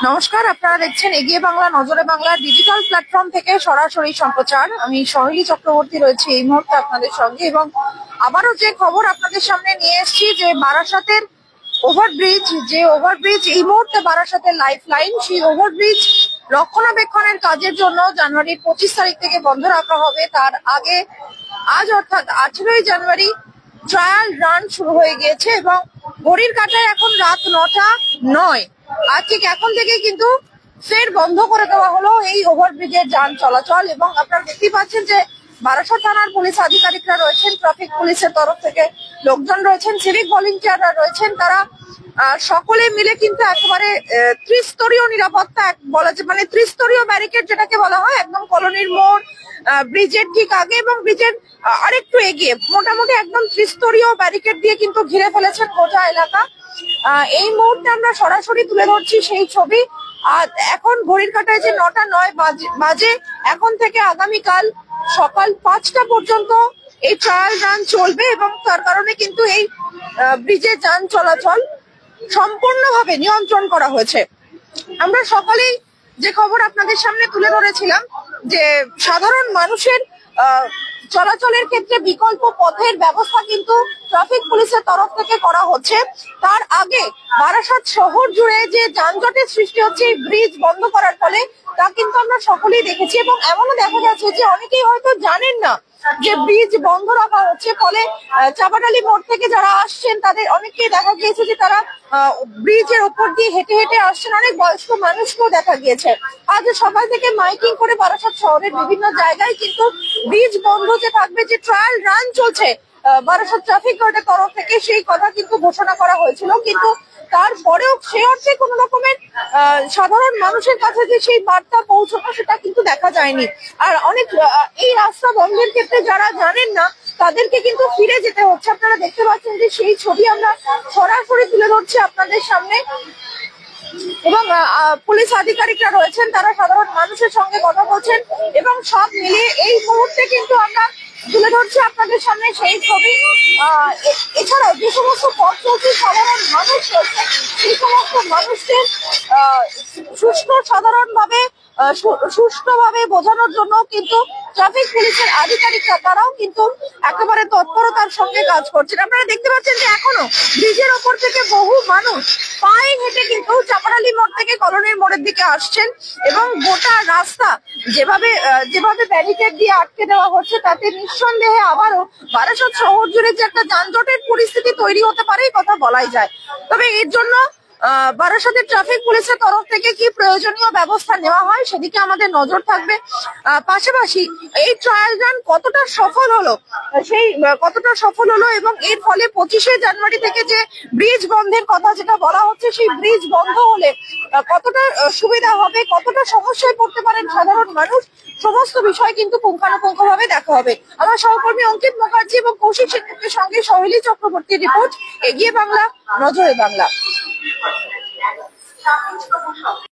নমস্কার, আপনারা দেখছেন এগিয়ে বাংলা নজরে বাংলা ডিজিটাল প্ল্যাটফর্ম থেকে সরাসরি সম্প্রচার। আমি সোহেলী চক্রবর্তী রয়েছি এই মুহূর্তে আপনাদের সঙ্গে, এবং আবারও যে খবর আপনাদের সামনে নিয়ে এসেছি যে বারাসাতের ওভারব্রিজ এই মুহূর্তে বারাসাতের লাইফ লাইন, সেই ওভারব্রিজ রক্ষণাবেক্ষণের কাজের জন্য জানুয়ারির 25 তারিখ থেকে বন্ধ রাখা হবে। তার আগে আজ অর্থাৎ 18ই জানুয়ারি ট্রায়াল রান শুরু হয়ে গিয়েছে এবং ঘড়ির কাঁটায় এখন রাত 9টা 9। আর ঠিক এখন থেকে কিন্তু ফের বন্ধ করে দেওয়া হলো এই ওভারব্রিজের যান চলাচল। এবং আপনারা দেখতে পাচ্ছেন যে বারাসাত থানার পুলিশ আধিকারিকরা রয়েছেন, ট্রাফিক পুলিশের তরফ থেকে লোকজন রয়েছেন, সিভিক ভলেন্টিয়াররা রয়েছেন, তারা সকলে মিলে কিন্তু একেবারে ত্রিস্তরীয় নিরাপত্তা বলা যায়, মানে ত্রিস্তরীয় ব্যারিকেড যেটাকে বলা হয়, একদম কলোনির মোড়, ব্রিজের ঠিক আগে এবং ব্রিজের আরেকটু এগিয়ে মোটামুটি একদম ত্রিস্তরীয় ব্যারিকেড দিয়ে কিন্তু ঘিরে ফেলেছেন গোটা এলাকা। এই মুহূর্তে আমরা সরাসরি তুলে ধরছি সেই ছবি। আর এখন ঘড়ির কাঁটায় যে 9টা 9 বাজে, এখন থেকে আগামীকাল সকাল 5টা পর্যন্ত এই ট্রায়াল রান চলবে এবং তার কারণে কিন্তু এই ব্রিজে যান চলাচল সম্পূর্ণভাবে নিয়ন্ত্রণ করা হয়েছে। আমরা সকালেই যে খবর আপনাদের সামনে তুলে ধরেছিলাম যে সাধারণ মানুষের চলাচলের ক্ষেত্রে বিকল্প পথের ব্যবস্থা কিন্তু ট্রাফিক পুলিশের তরফ থেকে করা হচ্ছে। তার আগে বারাসাত শহর জুড়ে যে যানজটের সৃষ্টি হচ্ছে এই ব্রিজ বন্ধ করার ফলে, তা কিন্তু আমরা সকলেই দেখেছি। এবং এমনও দেখা যাচ্ছে যে অনেকেই হয়তো জানেন না যে ব্রিজ বন্ধ রাখা হচ্ছে, ফলে চাপাডালি মোড় থেকে যারা আসছেন তাদের অনেকেই দেখা গিয়েছে যে তারা ব্রিজের ওপর দিয়ে হেঁটে হেঁটে আসছেন। অনেক বয়স্ক মানুষকেও দেখা গিয়েছে। আজ সকাল থেকে মাইকিং করে বারাসাত শহরের বিভিন্ন জায়গায় কিন্তু ব্রিজ বন্ধ যে থাকবে, যে ট্রায়াল রান চলছে বারাসাত ট্রাফিক গার্ডের তরফ থেকে, সেই কথা কিন্তু ঘোষণা করা হয়েছিল। কিন্তু তারপরেও সে অর্থে কোন রকমের সাধারণ মানুষের কাছে যে সেই বার্তা পৌঁছানো, সেটা কিন্তু দেখা যায়নি। আর অনেক এই রাস্তা বন্ধের ক্ষেত্রে যারা জানেন না তাদেরকে কিন্তু ফিরে যেতে হচ্ছে। আপনারা দেখতে পাচ্ছেন যে সেই ছবি আমরা সরাসরি তুলে ধরছি আপনাদের সামনে। এবং পুলিশ আধিকারিকরা রয়েছেন, তারা সাধারণ মানুষের সঙ্গে কথা বলছেন এবং সব মিলিয়ে এই মুহূর্তে কিন্তু আমরা তুলে ধরছি আপনাদের সামনে সেই ছবি। এছাড়াও যে সমস্ত পথ চলতি সাধারণ মানুষ রয়েছে, সেই সমস্ত মানুষদের সুষ্ঠুভাবে বোঝানোর জন্য কিন্তু ট্রাফিক পুলিশের আধিকারিকরা তারাও কিন্তু একেবারে তৎপরতার সঙ্গে কাজ করছেন। আপনারা দেখতে পাচ্ছেন যে এখনো ব্রিজের ওপর থেকে বহু মানুষ পায়ে হেঁটে কিন্তু চাপাডালি মোড় থেকে কলোনির মোড়ের দিকে আসছেন এবং গোটা রাস্তা যেভাবে ব্যারিকেড দিয়ে আটকে দেওয়া হচ্ছে, তাতে নিঃসন্দেহে আবারও বারাসাত শহর জুড়ে যে একটা যানজটের পরিস্থিতি তৈরি হতে পারে এই কথা বলাই যায়। তবে এর জন্য বারাসাতের ট্রাফিক পুলিশের তরফ থেকে কি প্রয়োজনীয় ব্যবস্থা নেওয়া হয় সেদিকে আমাদের নজর থাকবে। পাশাপাশি এই ট্রায়াল রান কতটা সফল হলো এবং এর ফলে 25শে জানুয়ারি থেকে যে ব্রিজ বন্ধের কথা যেটা বলা হচ্ছে, সেই ব্রিজ বন্ধ হলে কতটা সুবিধা হবে, কতটা সমস্যায় পড়তে পারেন সাধারণ মানুষ, সমস্ত বিষয় কিন্তু পুঙ্খানুপুঙ্খভাবে দেখা হবে। আমার সহকর্মী অঙ্কিত মুখার্জি এবং কৌশিক সেনগুপ্তের সঙ্গে সোহেলী চক্রবর্তীর রিপোর্ট, এগিয়ে বাংলা নজরে বাংলা।